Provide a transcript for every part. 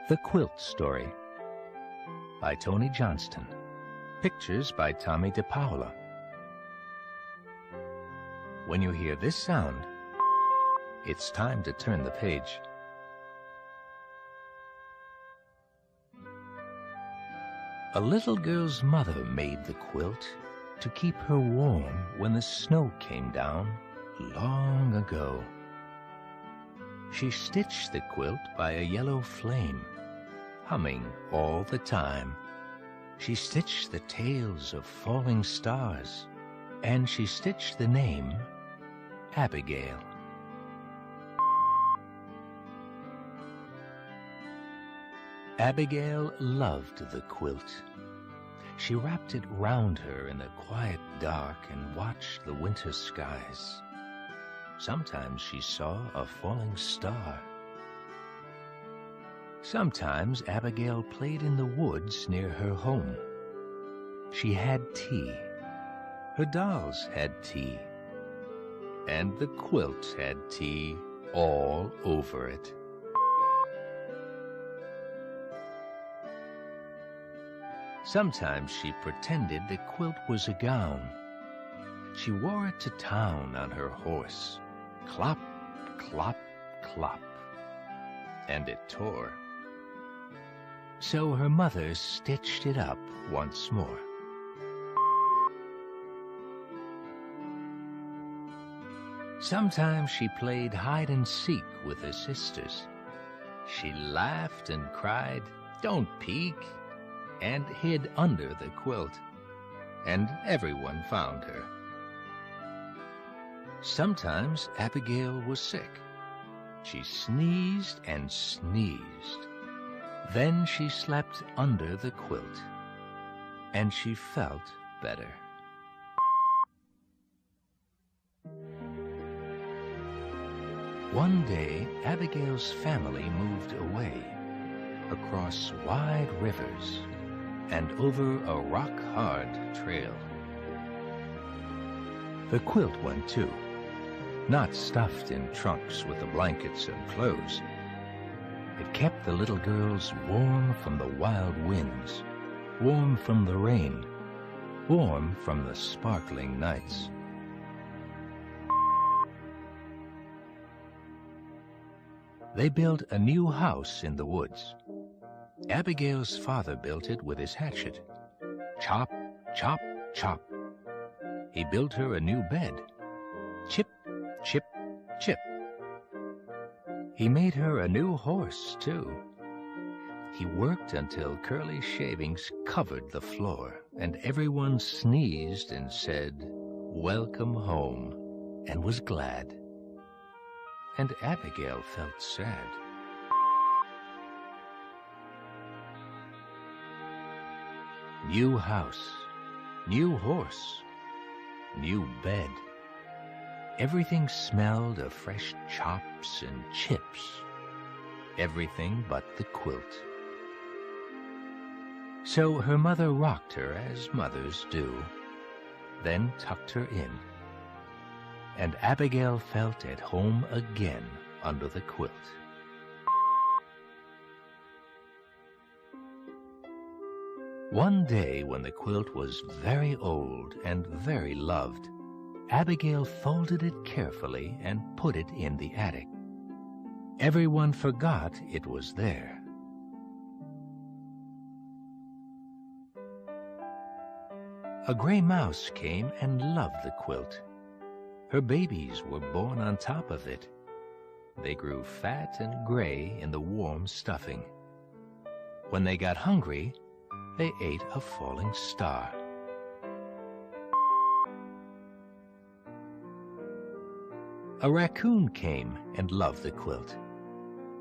The Quilt Story by Tony Johnston. Pictures by Tommy DePaola. When you hear this sound, it's time to turn the page. A little girl's mother made the quilt to keep her warm when the snow came down long ago. She stitched the quilt by a yellow flame, humming all the time. She stitched the tails of falling stars, and she stitched the name Abigail. Abigail loved the quilt. She wrapped it round her in the quiet dark and watched the winter skies. Sometimes she saw a falling star. Sometimes Abigail played in the woods near her home. She had tea. Her dolls had tea. And the quilt had tea all over it. Sometimes she pretended the quilt was a gown. She wore it to town on her horse. Clop, clop, clop. And it tore. So her mother stitched it up once more. Sometimes she played hide and seek with her sisters. She laughed and cried, "Don't peek," and hid under the quilt, and everyone found her. Sometimes Abigail was sick. She sneezed and sneezed. Then she slept under the quilt, and she felt better. One day, Abigail's family moved away, across wide rivers, and over a rock-hard trail. The quilt went too, not stuffed in trunks with the blankets and clothes. It kept the little girls warm from the wild winds, warm from the rain, warm from the sparkling nights. They built a new house in the woods. Abigail's father built it with his hatchet. Chop, chop, chop. He built her a new bed. Chip, chip, chip. He made her a new horse, too. He worked until curly shavings covered the floor, and everyone sneezed and said, "Welcome home," and was glad. And Abigail felt sad. New house, new horse, new bed. Everything smelled of fresh chops and chips. Everything but the quilt. So her mother rocked her as mothers do, then tucked her in. And Abigail felt at home again under the quilt. One day when the quilt was very old and very loved, Abigail folded it carefully and put it in the attic. Everyone forgot it was there. A gray mouse came and loved the quilt. Her babies were born on top of it. They grew fat and gray in the warm stuffing. When they got hungry, they ate a falling star. A raccoon came and loved the quilt.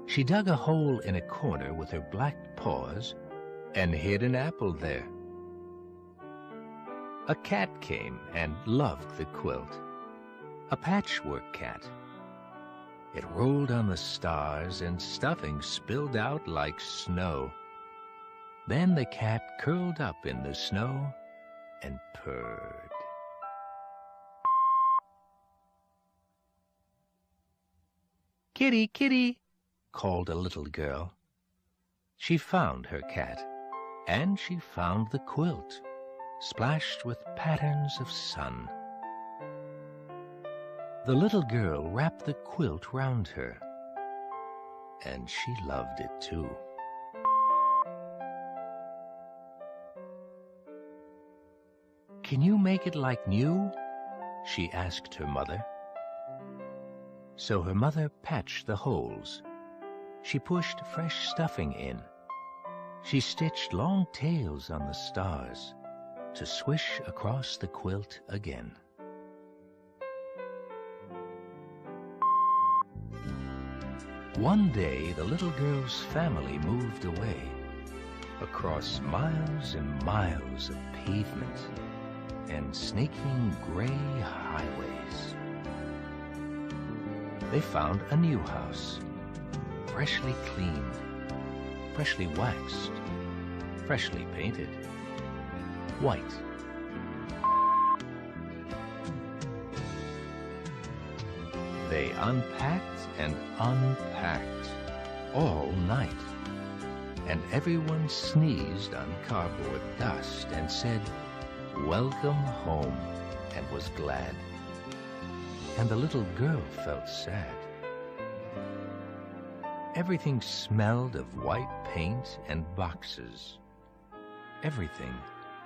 She dug a hole in a corner with her black paws and hid an apple there. A cat came and loved the quilt. A patchwork cat. It rolled on the stars and stuffing spilled out like snow. Then the cat curled up in the snow and purred. "Kitty, kitty," called a little girl. She found her cat, and she found the quilt, splashed with patterns of sun. The little girl wrapped the quilt round her, and she loved it too. "Can you make it like new?" she asked her mother. So her mother patched the holes. She pushed fresh stuffing in. She stitched long tails on the stars to swish across the quilt again. One day, the little girl's family moved away, across miles and miles of pavement and snaking gray highways. They found a new house, freshly cleaned, freshly waxed, freshly painted, white. They unpacked and unpacked all night, and everyone sneezed on cardboard dust and said, "Welcome home," and was glad. And the little girl felt sad. Everything smelled of white paint and boxes. Everything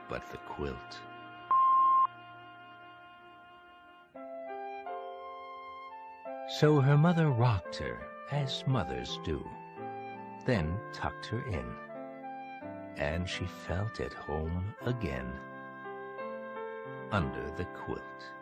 but the quilt. So her mother rocked her, as mothers do, then tucked her in, and she felt at home again under the quilt.